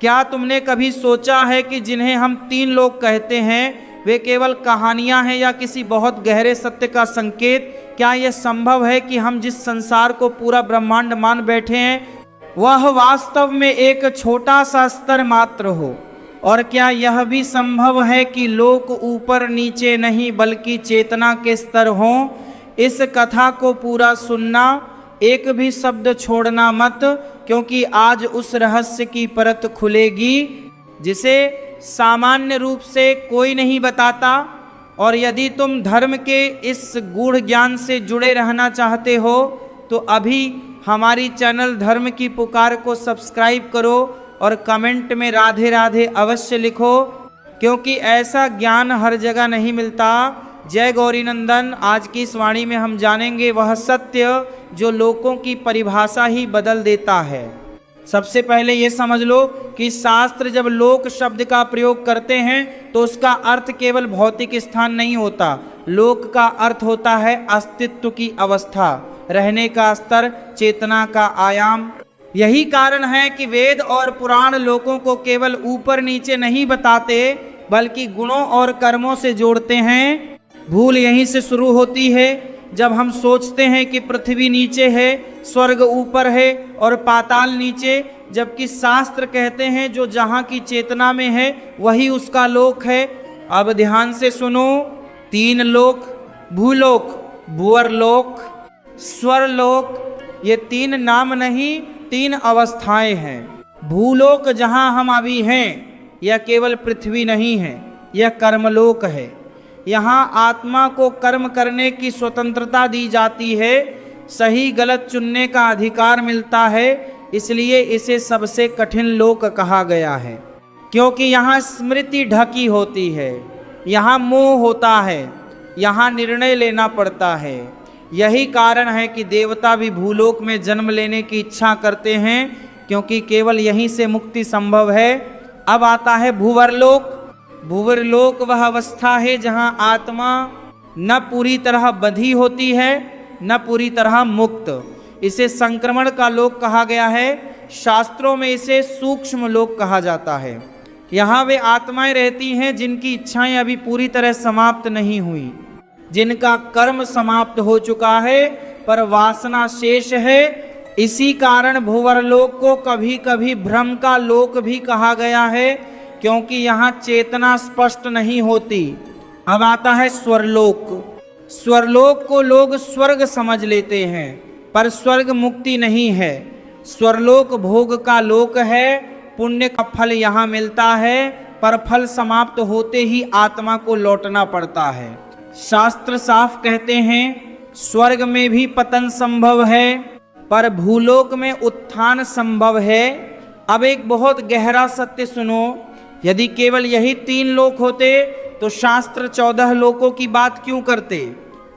क्या तुमने कभी सोचा है कि जिन्हें हम तीन लोग कहते हैं वे केवल कहानियां हैं या किसी बहुत गहरे सत्य का संकेत? क्या यह संभव है कि हम जिस संसार को पूरा ब्रह्मांड मान बैठे हैं वह वास्तव में एक छोटा सा स्तर मात्र हो? और क्या यह भी संभव है कि लोक ऊपर नीचे नहीं बल्कि चेतना के स्तर हों? इस कथा को पूरा सुनना, एक भी शब्द छोड़ना मत, क्योंकि आज उस रहस्य की परत खुलेगी जिसे सामान्य रूप से कोई नहीं बताता। और यदि तुम धर्म के इस गूढ़ ज्ञान से जुड़े रहना चाहते हो तो अभी हमारी चैनल धर्म की पुकार को सब्सक्राइब करो और कमेंट में राधे राधे अवश्य लिखो, क्योंकि ऐसा ज्ञान हर जगह नहीं मिलता। जय गौरी नंदन। आज की इस वाणी में हम जानेंगे वह सत्य जो लोकों की परिभाषा ही बदल देता है। सबसे पहले ये समझ लो कि शास्त्र जब लोक शब्द का प्रयोग करते हैं तो उसका अर्थ केवल भौतिक स्थान नहीं होता। लोक का अर्थ होता है अस्तित्व की अवस्था, रहने का स्तर, चेतना का आयाम। यही कारण है कि वेद और पुराण लोगों को केवल ऊपर नीचे नहीं बताते बल्कि गुणों और कर्मों से जोड़ते हैं। भूल यहीं से शुरू होती है जब हम सोचते हैं कि पृथ्वी नीचे है, स्वर्ग ऊपर है और पाताल नीचे, जबकि शास्त्र कहते हैं जो जहाँ की चेतना में है वही उसका लोक है। अब ध्यान से सुनो, तीन लोक, भूलोक, भुवरलोक, स्वरलोक, ये तीन नाम नहीं, तीन अवस्थाएं हैं। भूलोक जहाँ हम अभी हैं यह केवल पृथ्वी नहीं है, यह कर्मलोक है। यहाँ आत्मा को कर्म करने की स्वतंत्रता दी जाती है, सही गलत चुनने का अधिकार मिलता है। इसलिए इसे सबसे कठिन लोक कहा गया है, क्योंकि यहाँ स्मृति ढकी होती है, यहाँ मोह होता है, यहाँ निर्णय लेना पड़ता है। यही कारण है कि देवता भी भूलोक में जन्म लेने की इच्छा करते हैं, क्योंकि केवल यहीं से मुक्ति संभव है। अब आता है भूवरलोक। भूवरलोक वह अवस्था है जहाँ आत्मा न पूरी तरह बंधी होती है न पूरी तरह मुक्त। इसे संक्रमण का लोक कहा गया है। शास्त्रों में इसे सूक्ष्म लोक कहा जाता है। यहाँ वे आत्माएं रहती हैं जिनकी इच्छाएं अभी पूरी तरह समाप्त नहीं हुई, जिनका कर्म समाप्त हो चुका है पर वासना शेष है। इसी कारण भूवरलोक को कभी कभी भ्रम का लोक भी कहा गया है, क्योंकि यहाँ चेतना स्पष्ट नहीं होती। अब आता है स्वरलोक। स्वरलोक को लोग स्वर्ग समझ लेते हैं, पर स्वर्ग मुक्ति नहीं है। स्वरलोक भोग का लोक है, पुण्य का फल यहाँ मिलता है, पर फल समाप्त होते ही आत्मा को लौटना पड़ता है। शास्त्र साफ कहते हैं स्वर्ग में भी पतन संभव है, पर भूलोक में उत्थान संभव है। अब एक बहुत गहरा सत्य सुनो, यदि केवल यही तीन लोक होते तो शास्त्र 14 लोकों की बात क्यों करते?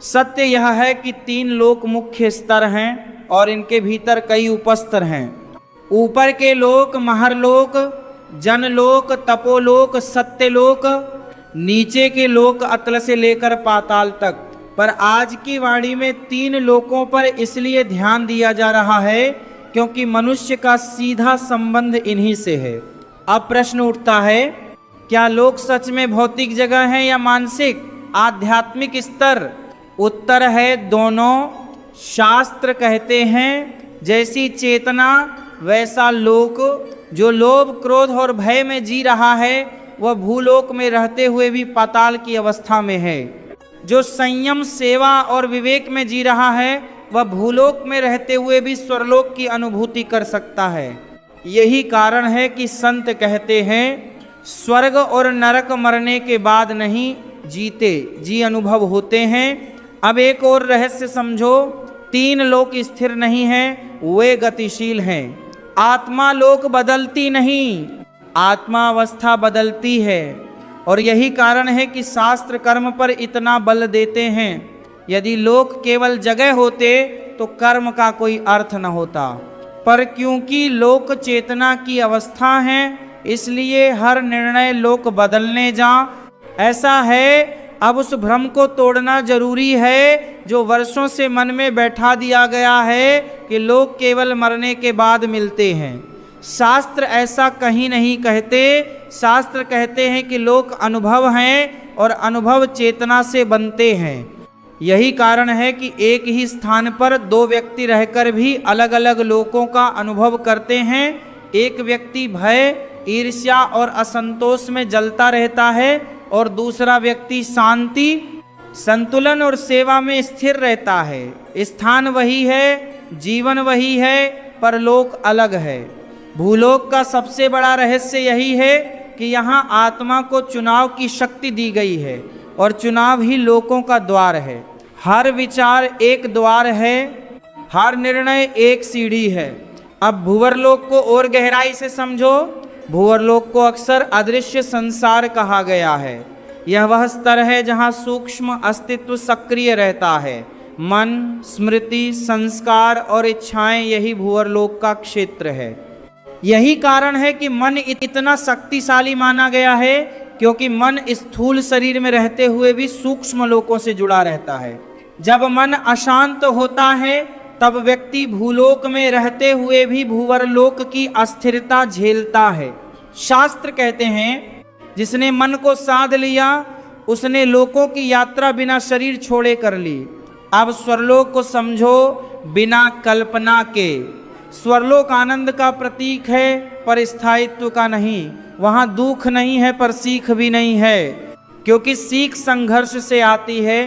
सत्य यह है कि तीन लोक मुख्य स्तर हैं और इनके भीतर कई उपस्तर हैं। ऊपर के लोक महरलोक, जनलोक, तपोलोक, सत्यलोक, नीचे के लोक अतल से लेकर पाताल तक। पर आज की वाणी में तीन लोकों पर इसलिए ध्यान दिया जा रहा है क्योंकि मनुष्य का सीधा संबंध इन्हीं से है। अब प्रश्न उठता है, क्या लोक सच में भौतिक जगह है या मानसिक आध्यात्मिक स्तर? उत्तर है दोनों। शास्त्र कहते हैं जैसी चेतना वैसा लोक। जो लोभ, क्रोध और भय में जी रहा है वह भूलोक में रहते हुए भी पाताल की अवस्था में है। जो संयम, सेवा और विवेक में जी रहा है वह भूलोक में रहते हुए भी स्वरलोक की अनुभूति कर सकता है। यही कारण है कि संत कहते हैं स्वर्ग और नरक मरने के बाद नहीं, जीते जी अनुभव होते हैं। अब एक और रहस्य समझो, तीन लोक स्थिर नहीं हैं, वे गतिशील हैं। आत्मा लोक बदलती नहीं, आत्मा अवस्था बदलती है। और यही कारण है कि शास्त्र कर्म पर इतना बल देते हैं। यदि लोक केवल जगह होते तो कर्म का कोई अर्थ न होता, पर क्योंकि लोक चेतना की अवस्था है इसलिए हर निर्णय लोक बदलने जा। ऐसा है, अब उस भ्रम को तोड़ना जरूरी है जो वर्षों से मन में बैठा दिया गया है कि लोग केवल मरने के बाद मिलते हैं। शास्त्र ऐसा कहीं नहीं कहते। शास्त्र कहते हैं कि लोक अनुभव हैं और अनुभव चेतना से बनते हैं। यही कारण है कि एक ही स्थान पर दो व्यक्ति रहकर भी अलग अलग लोकों का अनुभव करते हैं। एक व्यक्ति भय, ईर्ष्या और असंतोष में जलता रहता है और दूसरा व्यक्ति शांति, संतुलन और सेवा में स्थिर रहता है। स्थान वही है, जीवन वही है, परलोक अलग है। भूलोक का सबसे बड़ा रहस्य यही है कि यहाँ आत्मा को चुनाव की शक्ति दी गई है और चुनाव ही लोकों का द्वार है। हर विचार एक द्वार है, हर निर्णय एक सीढ़ी है। अब भूवरलोक को और गहराई से समझो। भूवरलोक को अक्सर अदृश्य संसार कहा गया है। यह वह स्तर है जहाँ सूक्ष्म अस्तित्व सक्रिय रहता है। मन, स्मृति, संस्कार और इच्छाएं यही भूवरलोक का क्षेत्र है। यही कारण है कि मन इतना शक्तिशाली माना गया है, क्योंकि मन स्थूल शरीर में रहते हुए भी सूक्ष्म लोकों से जुड़ा रहता है। जब मन अशांत होता है तब व्यक्ति भूलोक में रहते हुए भी भूवरलोक की अस्थिरता झेलता है। शास्त्र कहते हैं, जिसने मन को साध लिया उसने लोकों की यात्रा बिना शरीर छोड़े कर ली। अब स्वर्लोक को समझो बिना कल्पना के। स्वर्लोक आनंद का प्रतीक है पर स्थायित्व का नहीं। वहाँ दुख नहीं है पर सीख भी नहीं है, क्योंकि सीख संघर्ष से आती है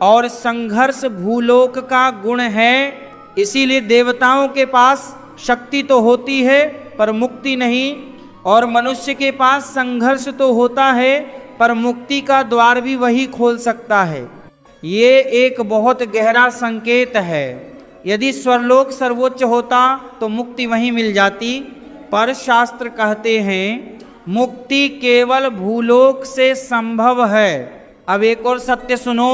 और संघर्ष भूलोक का गुण है। इसीलिए देवताओं के पास शक्ति तो होती है पर मुक्ति नहीं, और मनुष्य के पास संघर्ष तो होता है पर मुक्ति का द्वार भी वही खोल सकता है। ये एक बहुत गहरा संकेत है। यदि स्वर्लोक सर्वोच्च होता तो मुक्ति वहीं मिल जाती, पर शास्त्र कहते हैं मुक्ति केवल भूलोक से संभव है। अब एक और सत्य सुनो,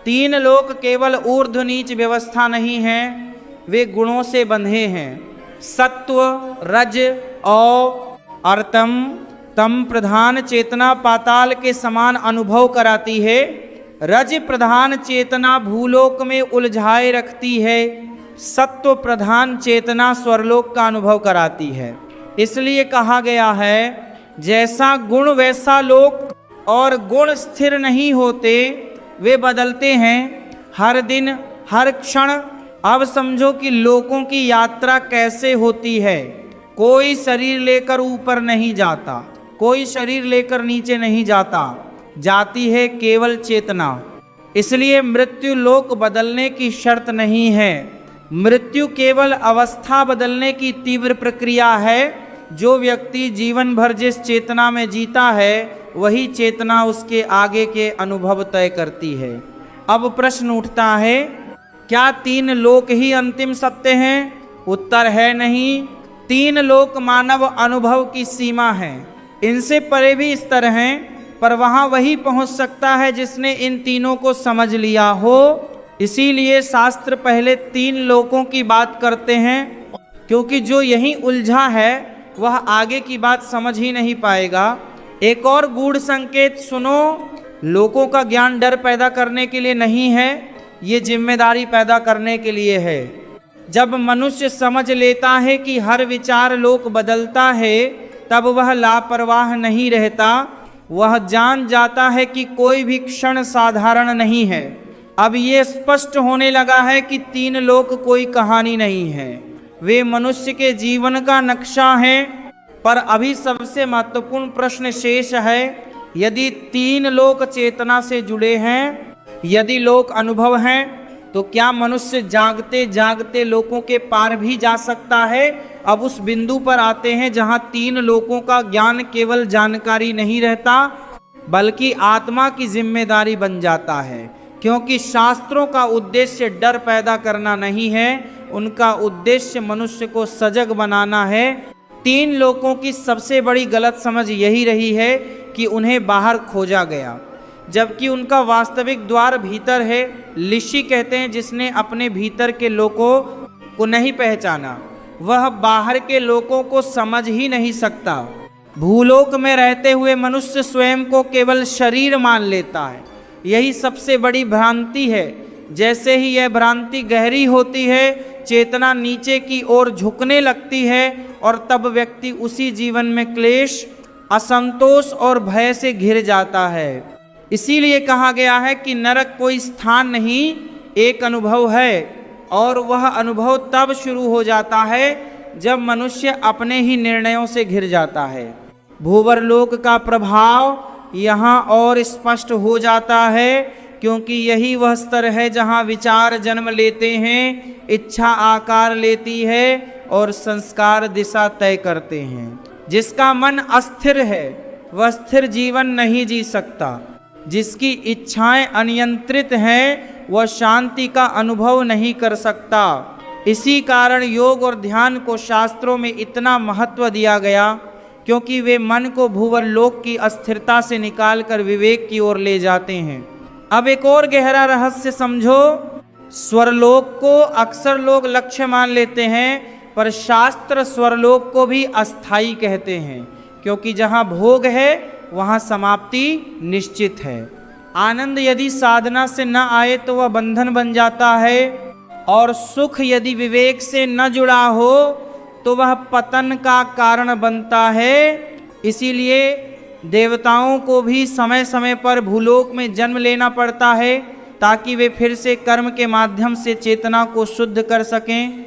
तीन लोक केवल ऊर्ध्व नीच व्यवस्था नहीं है, वे गुणों से बंधे हैं। सत्व, रज और तम प्रधान चेतना पाताल के समान अनुभव कराती है। रज प्रधान चेतना भूलोक में उलझाए रखती है। सत्व प्रधान चेतना स्वर्लोक का अनुभव कराती है। इसलिए कहा गया है, जैसा गुण वैसा लोक, और गुण स्थिर नहीं होते, वे बदलते हैं हर दिन हर क्षण। अब समझो कि लोकों की यात्रा कैसे होती है। कोई शरीर लेकर ऊपर नहीं जाता, कोई शरीर लेकर नीचे नहीं जाता, जाती है केवल चेतना। इसलिए मृत्यु लोक बदलने की शर्त नहीं है। मृत्यु केवल अवस्था बदलने की तीव्र प्रक्रिया है। जो व्यक्ति जीवन भर जिस चेतना में जीता है वही चेतना उसके आगे के अनुभव तय करती है। अब प्रश्न उठता है, क्या तीन लोक ही अंतिम सत्य हैं? उत्तर है नहीं। तीन लोक मानव अनुभव की सीमा है। इनसे परे भी स्तर हैं, पर वहाँ वही पहुँच सकता है जिसने इन तीनों को समझ लिया हो। इसीलिए शास्त्र पहले तीन लोकों की बात करते हैं, क्योंकि जो यहीं उलझा है वह आगे की बात समझ ही नहीं पाएगा। एक और गूढ़ संकेत सुनो, लोकों का ज्ञान डर पैदा करने के लिए नहीं है, ये जिम्मेदारी पैदा करने के लिए है। जब मनुष्य समझ लेता है कि हर विचार लोक बदलता है, तब वह लापरवाह नहीं रहता। वह जान जाता है कि कोई भी क्षण साधारण नहीं है। अब ये स्पष्ट होने लगा है कि तीन लोक कोई कहानी नहीं है, वे मनुष्य के जीवन का नक्शा है। पर अभी सबसे महत्वपूर्ण प्रश्न शेष है, यदि तीन लोक चेतना से जुड़े हैं, यदि लोक अनुभव हैं, तो क्या मनुष्य जागते जागते लोकों के पार भी जा सकता है? अब उस बिंदु पर आते हैं जहां तीन लोकों का ज्ञान केवल जानकारी नहीं रहता, बल्कि आत्मा की जिम्मेदारी बन जाता है। क्योंकि शास्त्रों का उद्देश्य डर पैदा करना नहीं है, उनका उद्देश्य मनुष्य को सजग बनाना है। तीन लोकों की सबसे बड़ी गलत समझ यही रही है कि उन्हें बाहर खोजा गया, जबकि उनका वास्तविक द्वार भीतर है। ऋषि कहते हैं, जिसने अपने भीतर के लोकों को नहीं पहचाना वह बाहर के लोकों को समझ ही नहीं सकता। भूलोक में रहते हुए मनुष्य स्वयं को केवल शरीर मान लेता है, यही सबसे बड़ी भ्रांति है। जैसे ही यह भ्रांति गहरी होती है, चेतना नीचे की ओर झुकने लगती है और तब व्यक्ति उसी जीवन में क्लेश, असंतोष और भय से घिर जाता है। इसीलिए कहा गया है कि नरक कोई स्थान नहीं, एक अनुभव है, और वह अनुभव तब शुरू हो जाता है जब मनुष्य अपने ही निर्णयों से घिर जाता है। भूवरलोक का प्रभाव यहाँ और स्पष्ट हो जाता है, क्योंकि यही वह स्तर है जहाँ विचार जन्म लेते हैं, इच्छा आकार लेती है और संस्कार दिशा तय करते हैं। जिसका मन अस्थिर है वह स्थिर जीवन नहीं जी सकता। जिसकी इच्छाएं अनियंत्रित हैं वह शांति का अनुभव नहीं कर सकता। इसी कारण योग और ध्यान को शास्त्रों में इतना महत्व दिया गया, क्योंकि वे मन को भूवरलोक की अस्थिरता से निकालकर विवेक की ओर ले जाते हैं। अब एक और गहरा रहस्य समझो। स्वरलोक को अक्सर लोग लक्ष्य मान लेते हैं, पर शास्त्र स्वरलोक को भी अस्थाई कहते हैं, क्योंकि जहाँ भोग है वहाँ समाप्ति निश्चित है। आनंद यदि साधना से न आए तो वह बंधन बन जाता है, और सुख यदि विवेक से न जुड़ा हो तो वह पतन का कारण बनता है। इसीलिए देवताओं को भी समय समय पर भूलोक में जन्म लेना पड़ता है, ताकि वे फिर से कर्म के माध्यम से चेतना को शुद्ध कर सकें।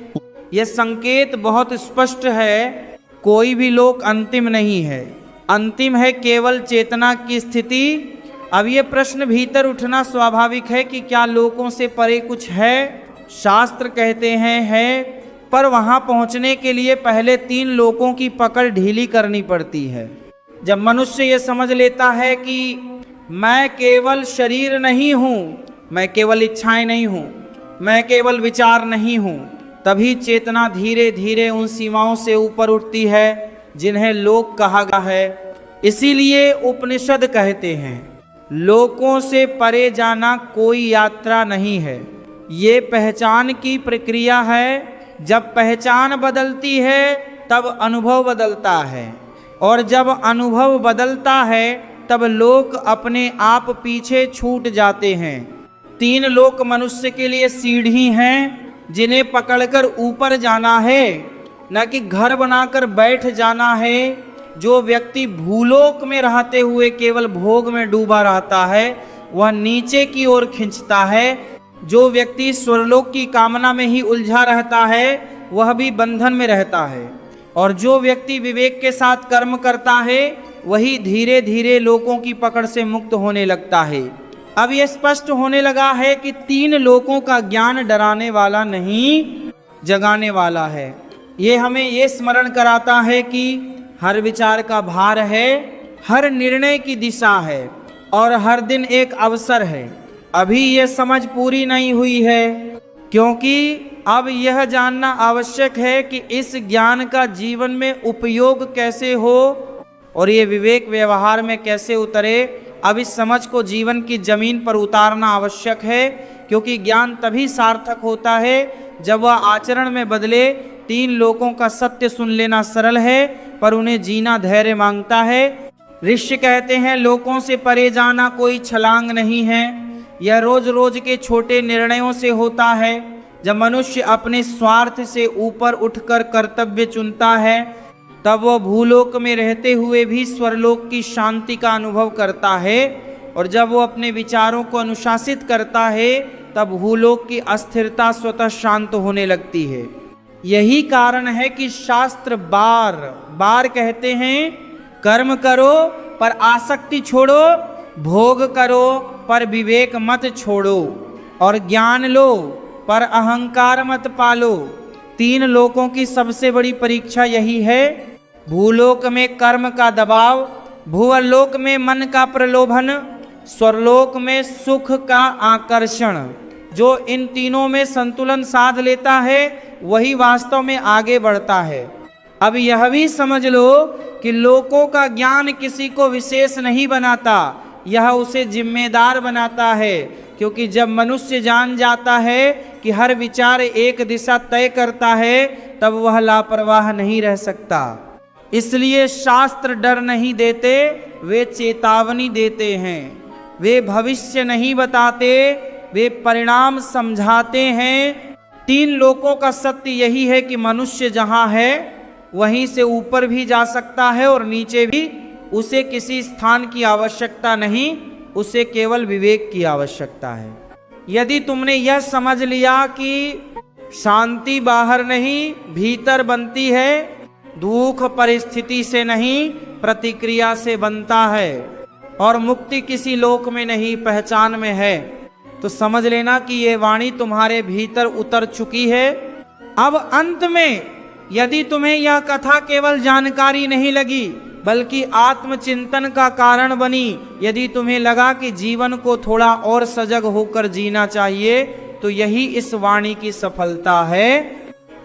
यह संकेत बहुत स्पष्ट है, कोई भी लोक अंतिम नहीं है, अंतिम है केवल चेतना की स्थिति। अब ये प्रश्न भीतर उठना स्वाभाविक है कि क्या लोकों से परे कुछ है? शास्त्र कहते हैं है, पर वहाँ पहुँचने के लिए पहले 3 लोकों की पकड़ ढीली करनी पड़ती है। जब मनुष्य ये समझ लेता है कि मैं केवल शरीर नहीं हूँ, मैं केवल इच्छाएं नहीं हूँ, मैं केवल विचार नहीं हूँ, तभी चेतना धीरे धीरे उन सीमाओं से ऊपर उठती है जिन्हें लोक कहा गया है। इसीलिए उपनिषद कहते हैं लोकों से परे जाना कोई यात्रा नहीं है, ये पहचान की प्रक्रिया है। जब पहचान बदलती है तब अनुभव बदलता है, और जब अनुभव बदलता है तब लोक अपने आप पीछे छूट जाते हैं। 3 लोक मनुष्य के लिए सीढ़ी हैं जिन्हें पकड़कर ऊपर जाना है, न कि घर बनाकर बैठ जाना है। जो व्यक्ति भूलोक में रहते हुए केवल भोग में डूबा रहता है वह नीचे की ओर खींचता है। जो व्यक्ति स्वर्लोक की कामना में ही उलझा रहता है वह भी बंधन में रहता है, और जो व्यक्ति विवेक के साथ कर्म करता है वही धीरे धीरे लोकों की पकड़ से मुक्त होने लगता है। अब यह स्पष्ट होने लगा है कि 3 लोकों का ज्ञान डराने वाला नहीं, जगाने वाला है। ये हमें ये स्मरण कराता है कि हर विचार का भार है, हर निर्णय की दिशा है, और हर दिन एक अवसर है। अभी ये समझ पूरी नहीं हुई है, क्योंकि अब यह जानना आवश्यक है कि इस ज्ञान का जीवन में उपयोग कैसे हो और ये विवेक व्यवहार में कैसे उतरे। अब इस समझ को जीवन की जमीन पर उतारना आवश्यक है, क्योंकि ज्ञान तभी सार्थक होता है जब वह आचरण में बदले। 3 लोकों का सत्य सुन लेना सरल है, पर उन्हें जीना धैर्य मांगता है। ऋषि कहते हैं लोकों से परे जाना कोई छलांग नहीं है, यह रोज रोज के छोटे निर्णयों से होता है। जब मनुष्य अपने स्वार्थ से ऊपर उठकर कर्तव्य चुनता है तब वह भूलोक में रहते हुए भी स्वरलोक की शांति का अनुभव करता है, और जब वो अपने विचारों को अनुशासित करता है तब भूलोक की अस्थिरता स्वतः शांत होने लगती है। यही कारण है कि शास्त्र बार बार कहते हैं कर्म करो पर आसक्ति छोड़ो, भोग करो पर विवेक मत छोड़ो, और ज्ञान लो पर अहंकार मत पालो। 3 लोकों की सबसे बड़ी परीक्षा यही है। भूलोक में कर्म का दबाव, भूवरलोक में मन का प्रलोभन, स्वर्लोक में सुख का आकर्षण। जो इन तीनों में संतुलन साध लेता है वही वास्तव में आगे बढ़ता है। अब यह भी समझ लो कि लोकों का ज्ञान किसी को विशेष नहीं बनाता, यह उसे जिम्मेदार बनाता है। क्योंकि जब मनुष्य जान जाता है कि हर विचार एक दिशा तय करता है तब वह लापरवाह नहीं रह सकता। इसलिए शास्त्र डर नहीं देते, वे चेतावनी देते हैं। वे भविष्य नहीं बताते, वे परिणाम समझाते हैं। 3 लोकों का सत्य यही है कि मनुष्य जहाँ है वहीं से ऊपर भी जा सकता है और नीचे भी। उसे किसी स्थान की आवश्यकता नहीं, उसे केवल विवेक की आवश्यकता है। यदि तुमने यह समझ लिया कि शांति बाहर नहीं भीतर बनती है, दुख परिस्थिति से नहीं प्रतिक्रिया से बनता है, और मुक्ति किसी लोक में नहीं पहचान में है, तो समझ लेना कि ये वाणी तुम्हारे भीतर उतर चुकी है। अब अंत में यदि तुम्हें यह कथा केवल जानकारी नहीं लगी बल्कि आत्मचिंतन का कारण बनी, यदि तुम्हें लगा कि जीवन को थोड़ा और सजग होकर जीना चाहिए, तो यही इस वाणी की सफलता है।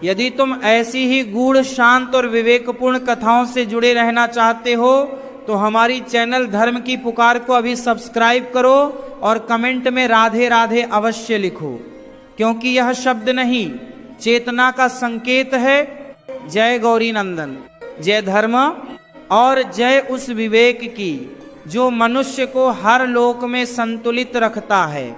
यदि तुम ऐसी ही गूढ़, शांत और विवेकपूर्ण कथाओं से जुड़े रहना चाहते हो तो हमारी चैनल धर्म की पुकार को अभी सब्सक्राइब करो और कमेंट में राधे राधे अवश्य लिखो, क्योंकि यह शब्द नहीं चेतना का संकेत है। जय गौरी नंदन, जय धर्म और जय उस विवेक की जो मनुष्य को हर लोक में संतुलित रखता है।